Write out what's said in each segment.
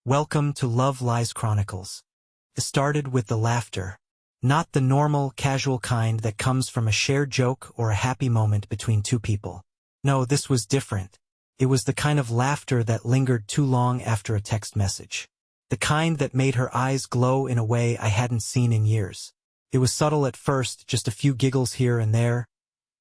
Welcome to Love Lies Chronicles. It started with the laughter. Not the normal, casual kind that comes from a shared joke or a happy moment between two people. No, this was different. It was the kind of laughter that lingered too long after a text message. The kind that made her eyes glow in a way I hadn't seen in years. It was subtle at first, just a few giggles here and there.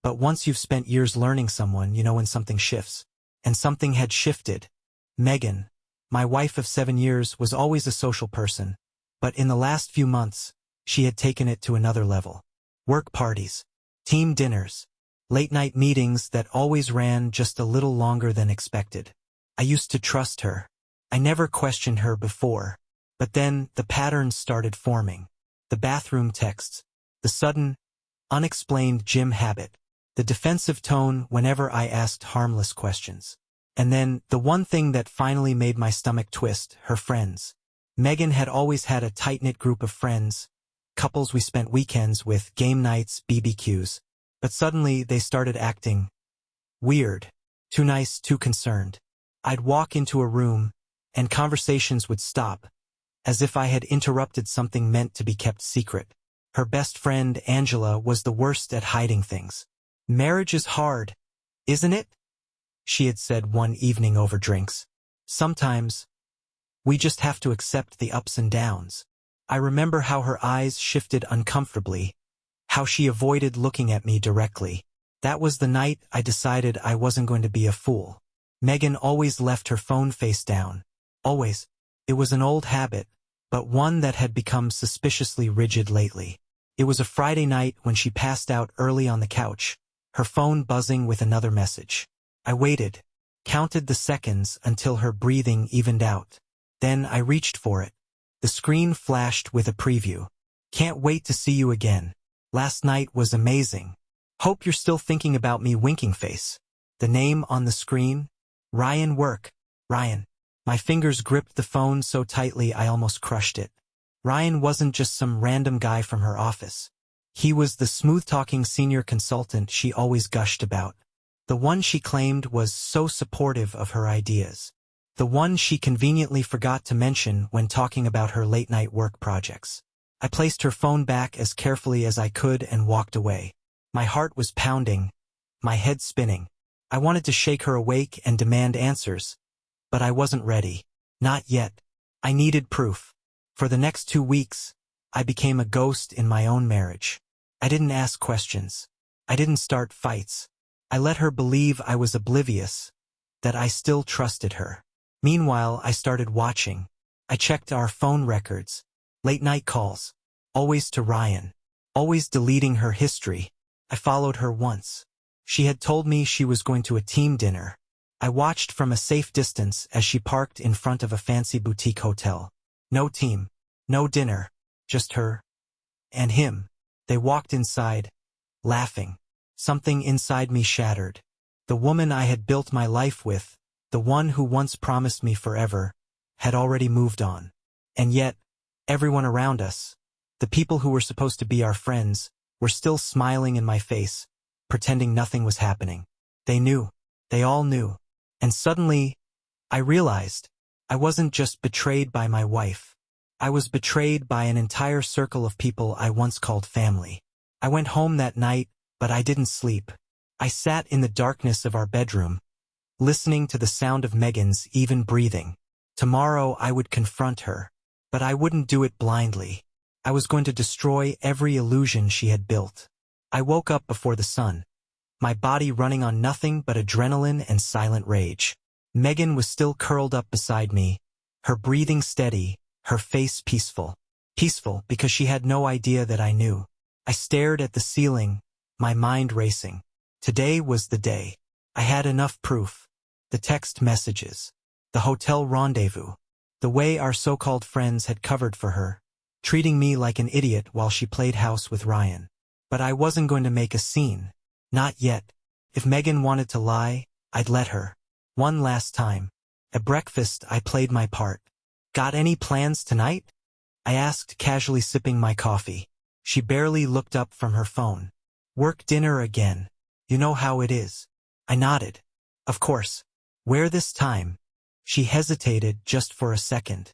But once you've spent years learning someone, you know when something shifts. And something had shifted. Megan, my wife of 7 years, was always a social person. But in the last few months, she had taken it to another level. Work parties, team dinners, late-night meetings that always ran just a little longer than expected. I used to trust her. I never questioned her before. But then, the patterns started forming. The bathroom texts, the sudden, unexplained gym habit, the defensive tone whenever I asked harmless questions. And then, the one thing that finally made my stomach twist, her friends. Megan had always had a tight-knit group of friends, couples we spent weekends with, game nights, BBQs. But suddenly, they started acting weird, too nice, too concerned. I'd walk into a room, and conversations would stop, as if I had interrupted something meant to be kept secret. Her best friend, Angela, was the worst at hiding things. "Marriage is hard, isn't it?" she had said one evening over drinks. "Sometimes, we just have to accept the ups and downs." I remember how her eyes shifted uncomfortably, how she avoided looking at me directly. That was the night I decided I wasn't going to be a fool. Megan always left her phone face down. Always. It was an old habit, but one that had become suspiciously rigid lately. It was a Friday night when she passed out early on the couch, her phone buzzing with another message. I waited, counted the seconds until her breathing evened out. Then I reached for it. The screen flashed with a preview. "Can't wait to see you again. Last night was amazing. Hope you're still thinking about me," winking face. The name on the screen? Ryan Work. Ryan. My fingers gripped the phone so tightly I almost crushed it. Ryan wasn't just some random guy from her office. He was the smooth-talking senior consultant she always gushed about. The one she claimed was so supportive of her ideas. The one she conveniently forgot to mention when talking about her late-night work projects. I placed her phone back as carefully as I could and walked away. My heart was pounding, my head spinning. I wanted to shake her awake and demand answers. But I wasn't ready. Not yet. I needed proof. For the next 2 weeks, I became a ghost in my own marriage. I didn't ask questions. I didn't start fights. I let her believe I was oblivious, that I still trusted her. Meanwhile, I started watching. I checked our phone records. Late-night calls. Always to Ryan. Always deleting her history. I followed her once. She had told me she was going to a team dinner. I watched from a safe distance as she parked in front of a fancy boutique hotel. No team. No dinner. Just her. And him. They walked inside, laughing. Something inside me shattered. The woman I had built my life with, the one who once promised me forever, had already moved on. And yet, everyone around us, the people who were supposed to be our friends, were still smiling in my face, pretending nothing was happening. They knew. They all knew. And suddenly, I realized, I wasn't just betrayed by my wife. I was betrayed by an entire circle of people I once called family. I went home that night, but I didn't sleep. I sat in the darkness of our bedroom, listening to the sound of Megan's even breathing. Tomorrow I would confront her, but I wouldn't do it blindly. I was going to destroy every illusion she had built. I woke up before the sun, my body running on nothing but adrenaline and silent rage. Megan was still curled up beside me, her breathing steady, her face peaceful. Peaceful because she had no idea that I knew. I stared at the ceiling, my mind racing. Today was the day. I had enough proof. The text messages. The hotel rendezvous. The way our so-called friends had covered for her, treating me like an idiot while she played house with Ryan. But I wasn't going to make a scene. Not yet. If Megan wanted to lie, I'd let her. One last time. At breakfast, I played my part. "Got any plans tonight?" I asked, casually sipping my coffee. She barely looked up from her phone. "Work dinner again. You know how it is." I nodded. "Of course. Where this time?" She hesitated just for a second.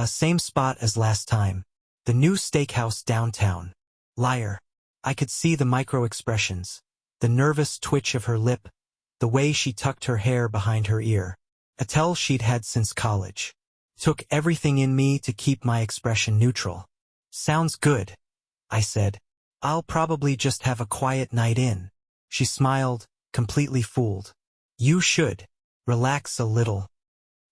Same spot as last time. The new steakhouse downtown. Liar. I could see the micro-expressions. The nervous twitch of her lip. The way she tucked her hair behind her ear. A tell she'd had since college. Took everything in me to keep my expression neutral. Sounds good, I said. I'll probably just have a quiet night in. She smiled, completely fooled. You should. Relax a little.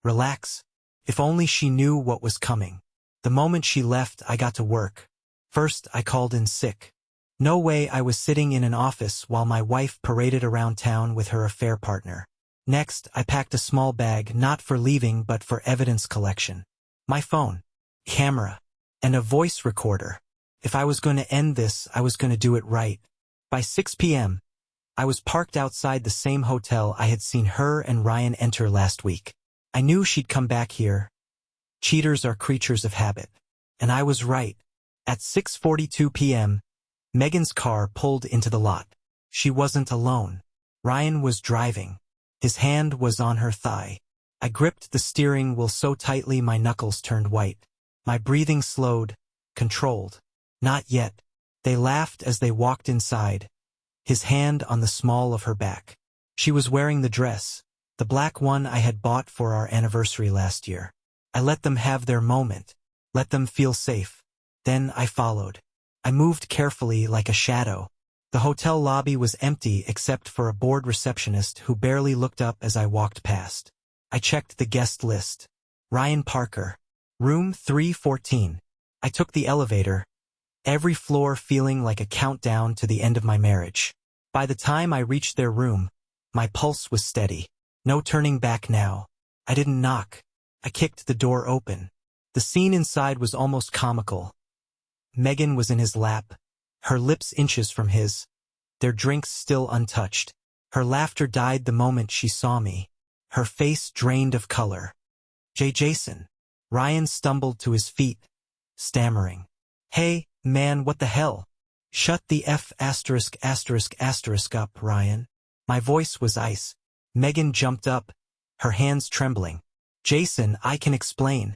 Relax. If only she knew what was coming. The moment she left, I got to work. First, I called in sick. No way I was sitting in an office while my wife paraded around town with her affair partner. Next, I packed a small bag not for leaving but for evidence collection. My phone, camera, and a voice recorder. If I was going to end this, I was going to do it right. By 6 p.m., I was parked outside the same hotel I had seen her and Ryan enter last week. I knew she'd come back here. Cheaters are creatures of habit. And I was right. At 6:42 p.m., Megan's car pulled into the lot. She wasn't alone. Ryan was driving. His hand was on her thigh. I gripped the steering wheel so tightly my knuckles turned white. My breathing slowed, controlled. Not yet. They laughed as they walked inside, his hand on the small of her back. She was wearing the dress, the black one I had bought for our anniversary last year. I let them have their moment, let them feel safe. Then I followed. I moved carefully like a shadow. The hotel lobby was empty except for a bored receptionist who barely looked up as I walked past. I checked the guest list. Ryan Parker. Room 314. I took the elevator, every floor feeling like a countdown to the end of my marriage. By the time I reached their room, my pulse was steady. No turning back now. I didn't knock. I kicked the door open. The scene inside was almost comical. Megan was in his lap, her lips inches from his, their drinks still untouched. Her laughter died the moment she saw me, her face drained of color. Jason. Ryan stumbled to his feet, stammering. Hey, man, what the hell? Shut the F*** up, Ryan. My voice was ice. Megan jumped up, her hands trembling. Jason, I can explain.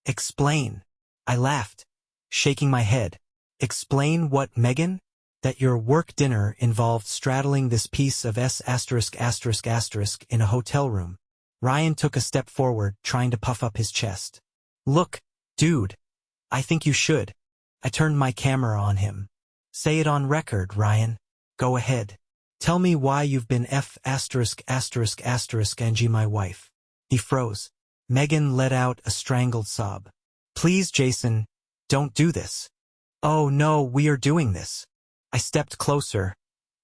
Explain. I laughed, shaking my head. Explain what, Megan? That your work dinner involved straddling this piece of in a hotel room. Ryan took a step forward, trying to puff up his chest. Look, dude. I think you should. I turned my camera on him. Say it on record, Ryan. Go ahead. Tell me why you've been Angie my wife. He froze. Megan let out a strangled sob. Please, Jason, don't do this. Oh no, we are doing this. I stepped closer,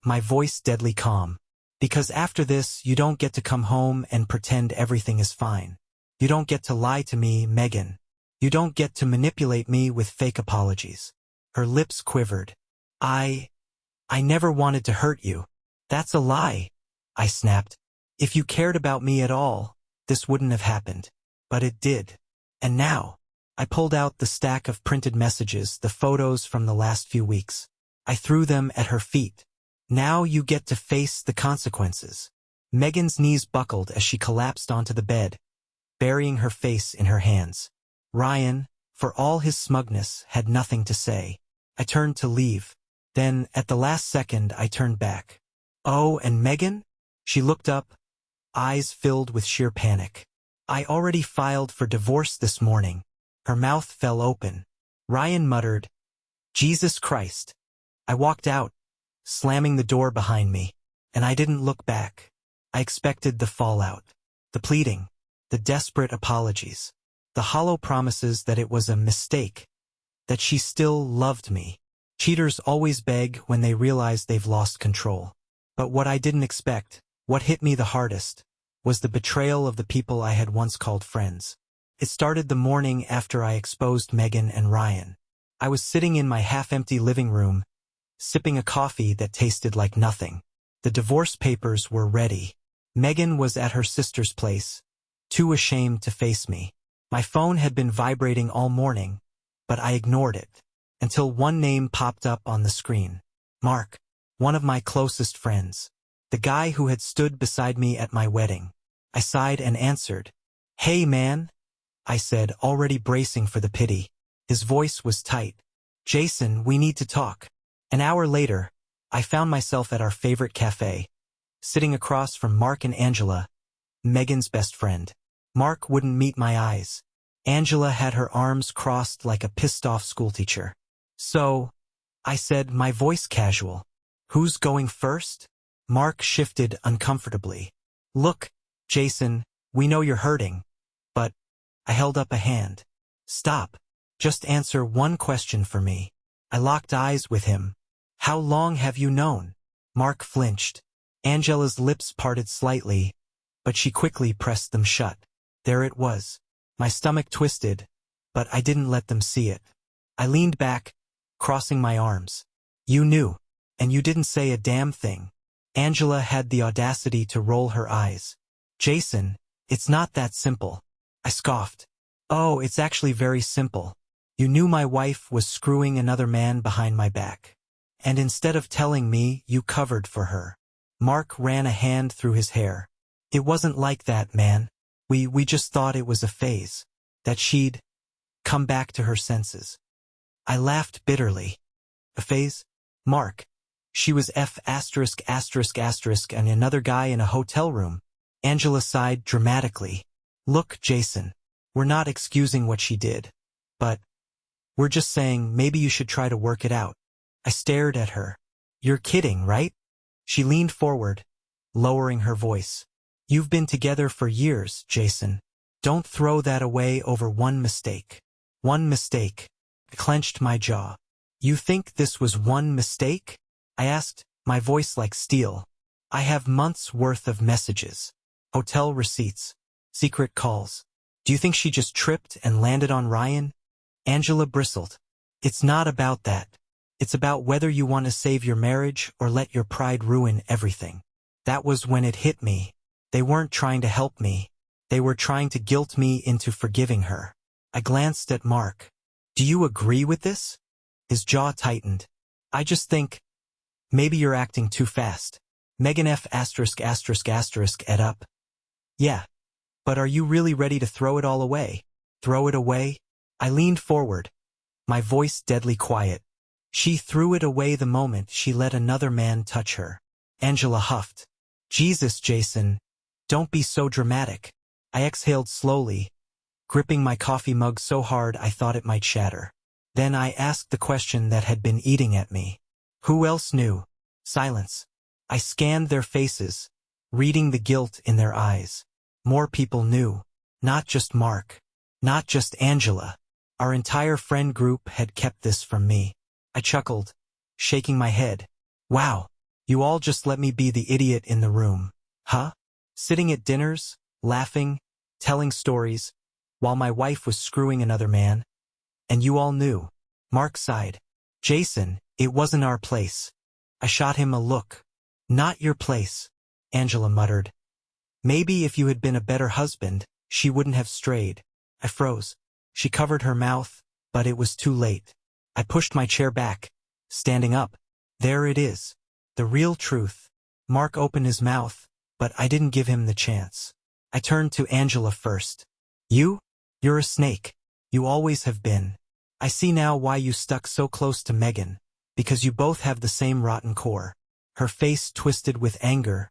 my voice deadly calm. Because after this, you don't get to come home and pretend everything is fine. You don't get to lie to me, Megan. You don't get to manipulate me with fake apologies. Her lips quivered. I never wanted to hurt you. That's a lie, I snapped. If you cared about me at all, this wouldn't have happened. But it did. And now, I pulled out the stack of printed messages, the photos from the last few weeks. I threw them at her feet. Now you get to face the consequences. Megan's knees buckled as she collapsed onto the bed, burying her face in her hands. Ryan, for all his smugness, had nothing to say. I turned to leave. Then, at the last second, I turned back. Oh, and Megan? She looked up, eyes filled with sheer panic. I already filed for divorce this morning. Her mouth fell open. Ryan muttered, Jesus Christ. I walked out, slamming the door behind me, and I didn't look back. I expected the fallout, the pleading, the desperate apologies, the hollow promises that it was a mistake, that she still loved me. Cheaters always beg when they realize they've lost control. But what I didn't expect, what hit me the hardest, was the betrayal of the people I had once called friends. It started the morning after I exposed Megan and Ryan. I was sitting in my half-empty living room, sipping a coffee that tasted like nothing. The divorce papers were ready. Megan was at her sister's place, too ashamed to face me. My phone had been vibrating all morning, but I ignored it, until one name popped up on the screen. Mark, one of my closest friends. The guy who had stood beside me at my wedding. I sighed and answered, Hey man, I said, already bracing for the pity. His voice was tight. Jason, we need to talk. An hour later, I found myself at our favorite cafe, sitting across from Mark and Angela, Megan's best friend. Mark wouldn't meet my eyes. Angela had her arms crossed like a pissed-off schoolteacher. So, I said, my voice casual. Who's going first? Mark shifted uncomfortably. Look, Jason, we know you're hurting. But, I held up a hand. Stop. Just answer one question for me. I locked eyes with him. How long have you known? Mark flinched. Angela's lips parted slightly, but she quickly pressed them shut. There it was. My stomach twisted, but I didn't let them see it. I leaned back, crossing my arms. You knew, and you didn't say a damn thing. Angela had the audacity to roll her eyes. Jason, it's not that simple. I scoffed. Oh, it's actually very simple. You knew my wife was screwing another man behind my back. And instead of telling me, you covered for her. Mark ran a hand through his hair. It wasn't like that, man. We just thought it was a phase. That she'd come back to her senses. I laughed bitterly. A phase? Mark. She was F*** and another guy in a hotel room. Angela sighed dramatically. Look, Jason. We're not excusing what she did. But we're just saying maybe you should try to work it out. I stared at her. You're kidding, right? She leaned forward, lowering her voice. You've been together for years, Jason. Don't throw that away over one mistake. One mistake. I clenched my jaw. You think this was one mistake? I asked, my voice like steel. I have months' worth of messages. Hotel receipts. Secret calls. Do you think she just tripped and landed on Ryan? Angela bristled. It's not about that. It's about whether you want to save your marriage or let your pride ruin everything. That was when it hit me. They weren't trying to help me. They were trying to guilt me into forgiving her. I glanced at Mark. Do you agree with this? His jaw tightened. I just think, maybe you're acting too fast. Megan F*** ed up. Yeah. But are you really ready to throw it all away? Throw it away? I leaned forward, my voice deadly quiet. She threw it away the moment she let another man touch her. Angela huffed. Jesus, Jason. Don't be so dramatic. I exhaled slowly, gripping my coffee mug so hard I thought it might shatter. Then I asked the question that had been eating at me. Who else knew? Silence. I scanned their faces, reading the guilt in their eyes. More people knew. Not just Mark. Not just Angela. Our entire friend group had kept this from me. I chuckled, shaking my head. Wow. You all just let me be the idiot in the room. Huh? Sitting at dinners, laughing, telling stories, while my wife was screwing another man. And you all knew. Mark sighed. Jason, it wasn't our place. I shot him a look. Not your place, Angela muttered. Maybe if you had been a better husband, she wouldn't have strayed. I froze. She covered her mouth, but it was too late. I pushed my chair back, standing up. There it is. The real truth. Mark opened his mouth, but I didn't give him the chance. I turned to Angela first. You're a snake. You always have been. I see now why you stuck so close to Megan. Because you both have the same rotten core. Her face twisted with anger,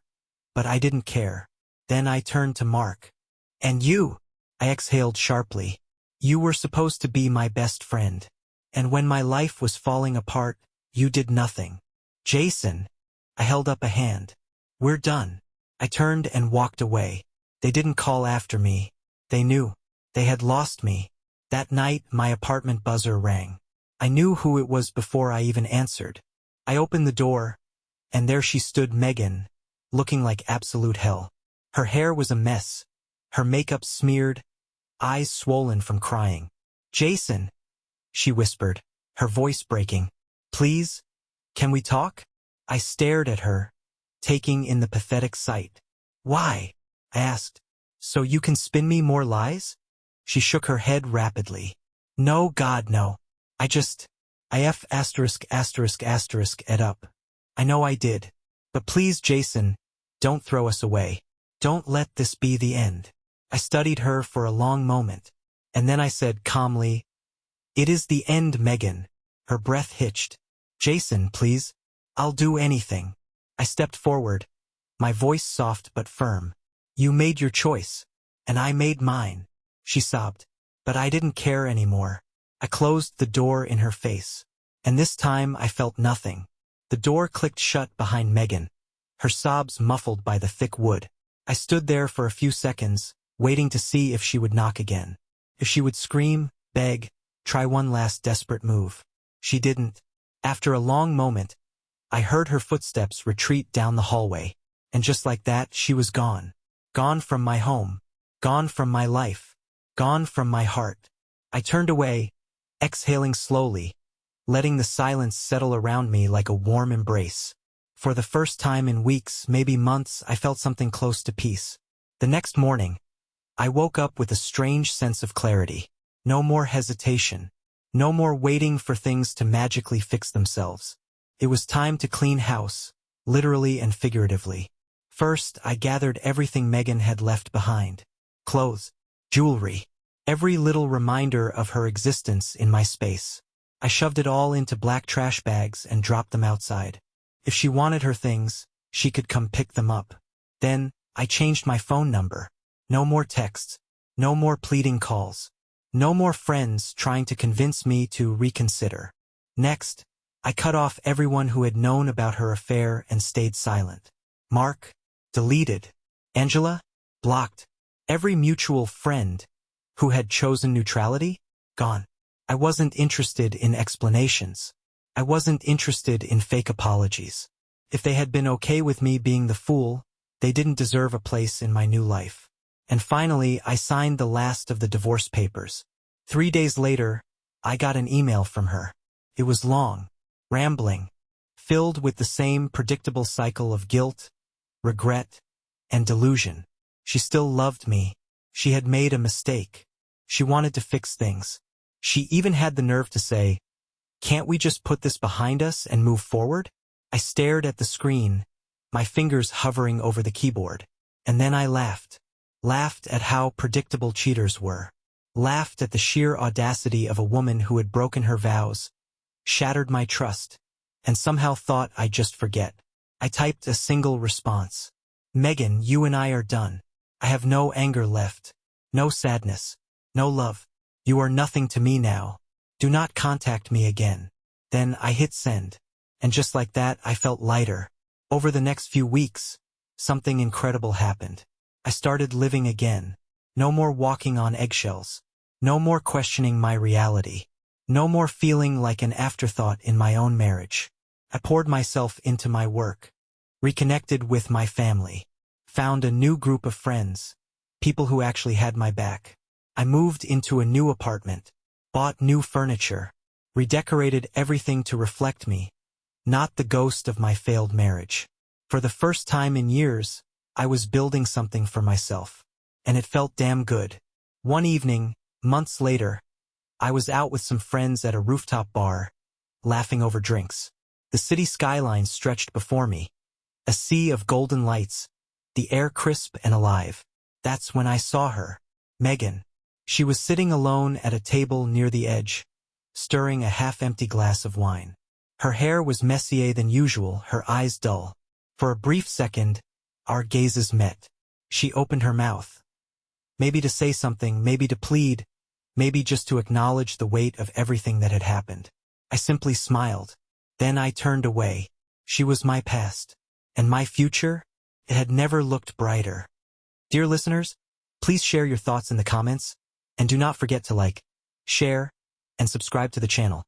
but I didn't care. Then I turned to Mark. And you? I exhaled sharply. You were supposed to be my best friend. And when my life was falling apart, you did nothing. Jason. I held up a hand. We're done. I turned and walked away. They didn't call after me. They knew. They had lost me. That night, my apartment buzzer rang. I knew who it was before I even answered. I opened the door, and there she stood, Megan, looking like absolute hell. Her hair was a mess, her makeup smeared, eyes swollen from crying. Jason, she whispered, her voice breaking. Please, can we talk? I stared at her, taking in the pathetic sight. Why? I asked. So you can spin me more lies? She shook her head rapidly. No, God, no. I F*** ed up. I know I did. But please, Jason, don't throw us away. Don't let this be the end. I studied her for a long moment, and then I said calmly, "It is the end, Megan." Her breath hitched. "Jason, please. I'll do anything." I stepped forward, my voice soft but firm. "You made your choice, and I made mine," she sobbed. But I didn't care anymore. I closed the door in her face. And this time I felt nothing. The door clicked shut behind Megan, her sobs muffled by the thick wood. I stood there for a few seconds, waiting to see if she would knock again. If she would scream, beg, try one last desperate move. She didn't. After a long moment, I heard her footsteps retreat down the hallway. And just like that, she was gone. Gone from my home. Gone from my life. Gone from my heart. I turned away, exhaling slowly, letting the silence settle around me like a warm embrace. For the first time in weeks, maybe months, I felt something close to peace. The next morning, I woke up with a strange sense of clarity. No more hesitation. No more waiting for things to magically fix themselves. It was time to clean house, literally and figuratively. First, I gathered everything Megan had left behind. Clothes, jewelry, every little reminder of her existence in my space. I shoved it all into black trash bags and dropped them outside. If she wanted her things, she could come pick them up. Then, I changed my phone number. No more texts. No more pleading calls. No more friends trying to convince me to reconsider. Next, I cut off everyone who had known about her affair and stayed silent. Mark, deleted. Angela, blocked. Every mutual friend who had chosen neutrality, gone. I wasn't interested in explanations. I wasn't interested in fake apologies. If they had been okay with me being the fool, they didn't deserve a place in my new life. And finally, I signed the last of the divorce papers. 3 days later, I got an email from her. It was long, rambling, filled with the same predictable cycle of guilt, regret, and delusion. She still loved me. She had made a mistake. She wanted to fix things. She even had the nerve to say, "Can't we just put this behind us and move forward?" I stared at the screen, my fingers hovering over the keyboard. And then I laughed. Laughed at how predictable cheaters were. Laughed at the sheer audacity of a woman who had broken her vows, shattered my trust, and somehow thought I'd just forget. I typed a single response. "Megan, you and I are done. I have no anger left. No sadness. No love. You are nothing to me now. Do not contact me again." Then I hit send. And just like that, I felt lighter. Over the next few weeks, something incredible happened. I started living again. No more walking on eggshells. No more questioning my reality. No more feeling like an afterthought in my own marriage. I poured myself into my work. Reconnected with my family. Found a new group of friends. People who actually had my back. I moved into a new apartment. Bought new furniture. Redecorated everything to reflect me. Not the ghost of my failed marriage. For the first time in years, I was building something for myself. And it felt damn good. One evening, months later, I was out with some friends at a rooftop bar, laughing over drinks. The city skyline stretched before me. A sea of golden lights, the air crisp and alive. That's when I saw her, Megan. She was sitting alone at a table near the edge, stirring a half-empty glass of wine. Her hair was messier than usual, her eyes dull. For a brief second, our gazes met. She opened her mouth. Maybe to say something, maybe to plead, maybe just to acknowledge the weight of everything that had happened. I simply smiled. Then I turned away. She was my past. And my future? It had never looked brighter. Dear listeners, please share your thoughts in the comments, and do not forget to like, share, and subscribe to the channel.